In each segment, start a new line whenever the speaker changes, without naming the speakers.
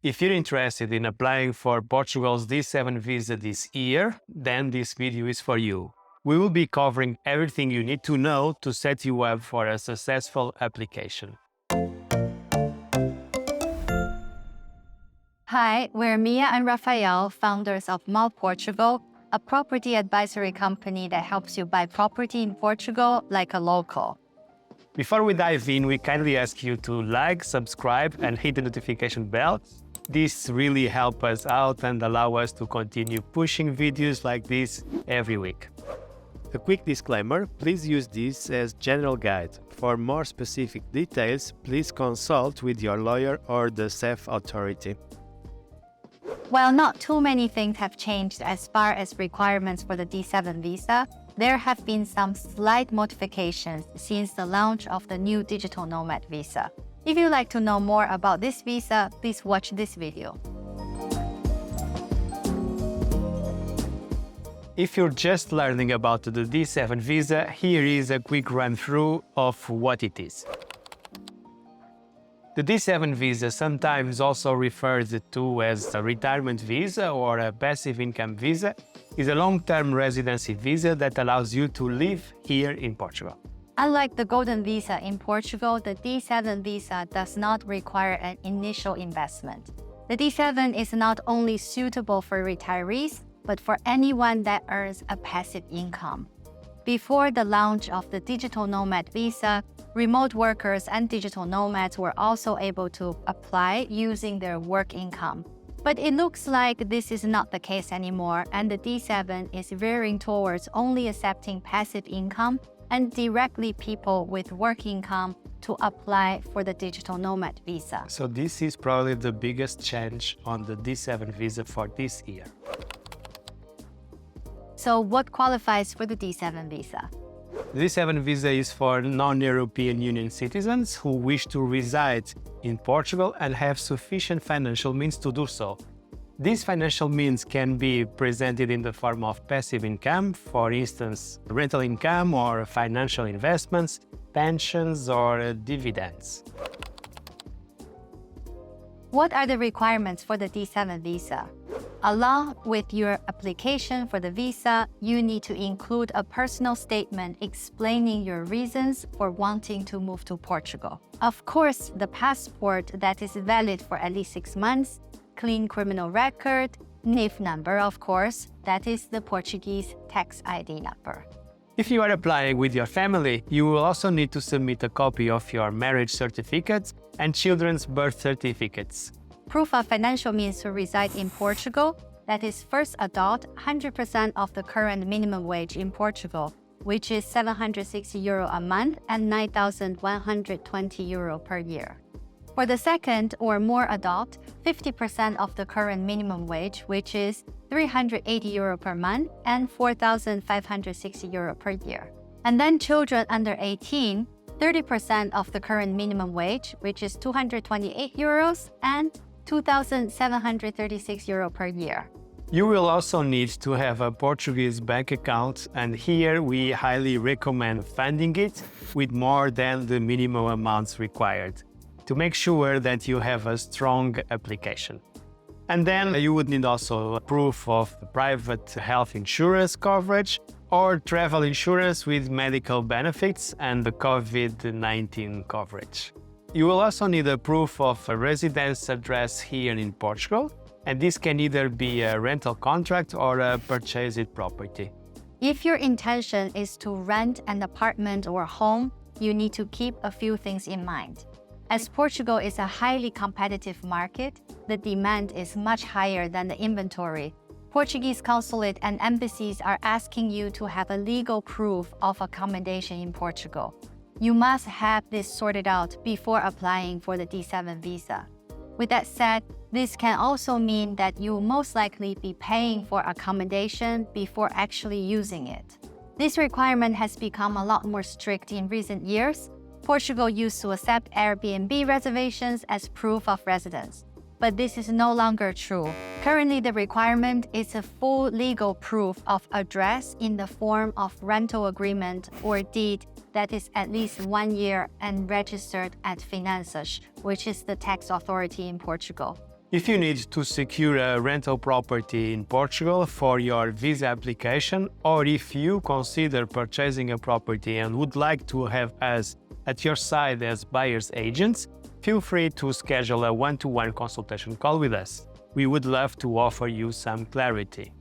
If you're interested in applying for Portugal's D7 visa this year, then this video is for you. We will be covering everything you need to know to set you up for a successful application.
Hi, we're Mia and Rafael, founders of Mal Portugal, a property advisory company that helps you buy property in Portugal like a local.
Before we dive in, we kindly ask you to like, subscribe, and hit the notification bell. This really helps us out and allow us to continue pushing videos like this every week. A quick disclaimer, please use this as general guide. For more specific details, please consult with your lawyer or the SEF authority.
While not too many things have changed as far as requirements for the D7 visa, there have been some slight modifications since the launch of the new digital nomad visa. If you'd like to know more about this visa, please watch this video.
If you're just learning about the D7 visa, here is a quick run-through of what it is. The D7 visa, sometimes also referred to as a retirement visa or a passive income visa, is a long-term residency visa that allows you to live here in Portugal.
Unlike the Golden Visa in Portugal, the D7 visa does not require an initial investment. The D7 is not only suitable for retirees, but for anyone that earns a passive income. Before the launch of the digital nomad visa, remote workers and digital nomads were also able to apply using their work income. But it looks like this is not the case anymore, and the D7 is veering towards only accepting passive income and directly people with work income to apply for the digital nomad visa.
So this is probably the biggest change on the D7 visa for this year.
So what qualifies for the D7 visa?
The D7 visa is for non-European Union citizens who wish to reside in Portugal and have sufficient financial means to do so. These financial means can be presented in the form of passive income, for instance, rental income or financial investments, pensions or dividends.
What are the requirements for the D7 visa? Along with your application for the visa, you need to include a personal statement explaining your reasons for wanting to move to Portugal. Of course, the passport that is valid for at least 6 months, clean criminal record, NIF number, of course, that is the Portuguese tax ID number.
If you are applying with your family, you will also need to submit a copy of your marriage certificates and children's birth certificates.
Proof of financial means to reside in Portugal, that is first adopt 100% of the current minimum wage in Portugal, which is €760 a month and €9,120 per year. For the second or more adopt 50% of the current minimum wage, which is €380 per month and €4,560 per year. And then children under 18, 30% of the current minimum wage, which is €228 and €2,736 per year.
You will also need to have a Portuguese bank account, and here we highly recommend funding it with more than the minimum amounts required to make sure that you have a strong application. And then you would need also proof of private health insurance coverage or travel insurance with medical benefits and the COVID-19 coverage. You will also need a proof of a residence address here in Portugal, and this can either be a rental contract or a purchased property.
If your intention is to rent an apartment or home, you need to keep a few things in mind. As Portugal is a highly competitive market, the demand is much higher than the inventory. Portuguese consulate and embassies are asking you to have a legal proof of accommodation in Portugal. You must have this sorted out before applying for the D7 visa. With that said, this can also mean that you will most likely be paying for accommodation before actually using it. This requirement has become a lot more strict in recent years. Portugal used to accept Airbnb reservations as proof of residence, but this is no longer true. Currently, the requirement is a full legal proof of address in the form of rental agreement or deed that is at least 1 year and registered at Finanças, which is the tax authority in Portugal.
If you need to secure a rental property in Portugal for your visa application, or if you consider purchasing a property and would like to have us at your side as buyer's agents, feel free to schedule a one-to-one consultation call with us. We would love to offer you some clarity.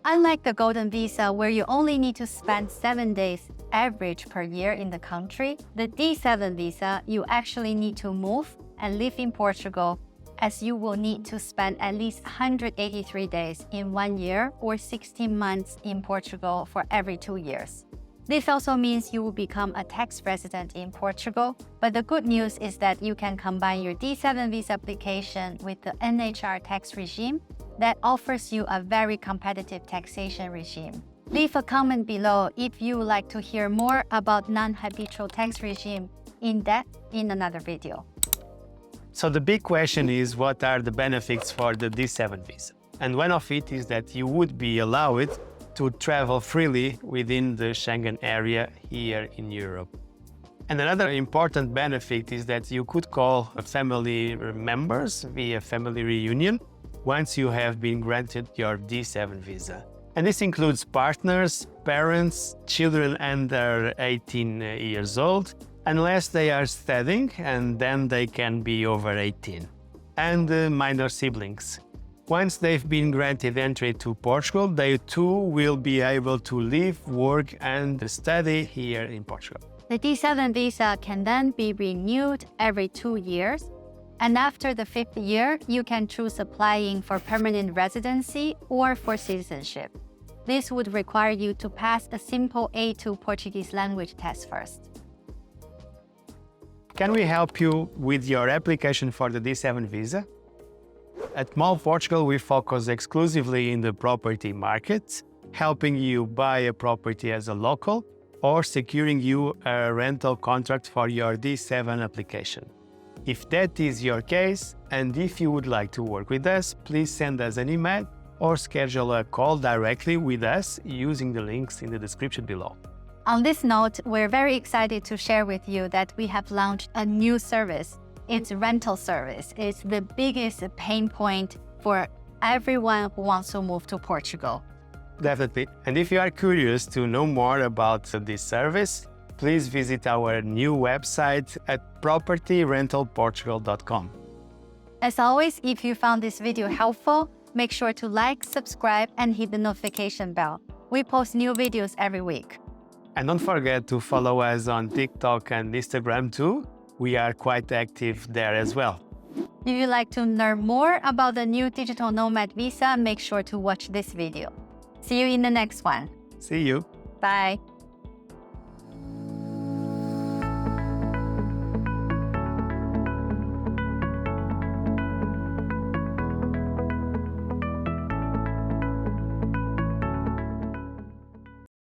Unlike the Golden Visa, where you only need to spend 7 days average per year in the country, the D7 visa, you actually need to move and live in Portugal, as you will need to spend at least 183 days in 1 year or 16 months in Portugal for every 2 years. This also means you will become a tax resident in Portugal, but the good news is that you can combine your D7 visa application with the NHR tax regime that offers you a very competitive taxation regime. Leave a comment below if you would like to hear more about non-habitual tax regime in depth in another video.
So the big question is, what are the benefits for the D7 visa? And one of it is that you would be allowed to travel freely within the Schengen area here in Europe. And another important benefit is that you could call family members via family reunion once you have been granted your D7 visa. And this includes partners, parents, children under 18 years old, unless they are studying, and then they can be over 18, and minor siblings. Once they've been granted entry to Portugal, they too will be able to live, work, and study here in Portugal.
The D7 visa can then be renewed every 2 years, and after the 5th year, you can choose applying for permanent residency or for citizenship. This would require you to pass a simple A2 Portuguese language test first.
Can we help you with your application for the D7 visa? At Mall Portugal, we focus exclusively in the property market, helping you buy a property as a local or securing you a rental contract for your D7 application. If that is your case, and if you would like to work with us, please send us an email or schedule a call directly with us using the links in the description below.
On this note, we're very excited to share with you that we have launched a new service. It's rental service. It's the biggest pain point for everyone who wants to move to Portugal.
Definitely. And if you are curious to know more about this service, please visit our new website at propertyrentalportugal.com.
As always, if you found this video helpful, make sure to like, subscribe, and hit the notification bell. We post new videos every week.
And don't forget to follow us on TikTok and Instagram too. We are quite active there as well.
If you'd like to learn more about the new digital nomad visa, make sure to watch this video. See you in the next one.
See you.
Bye.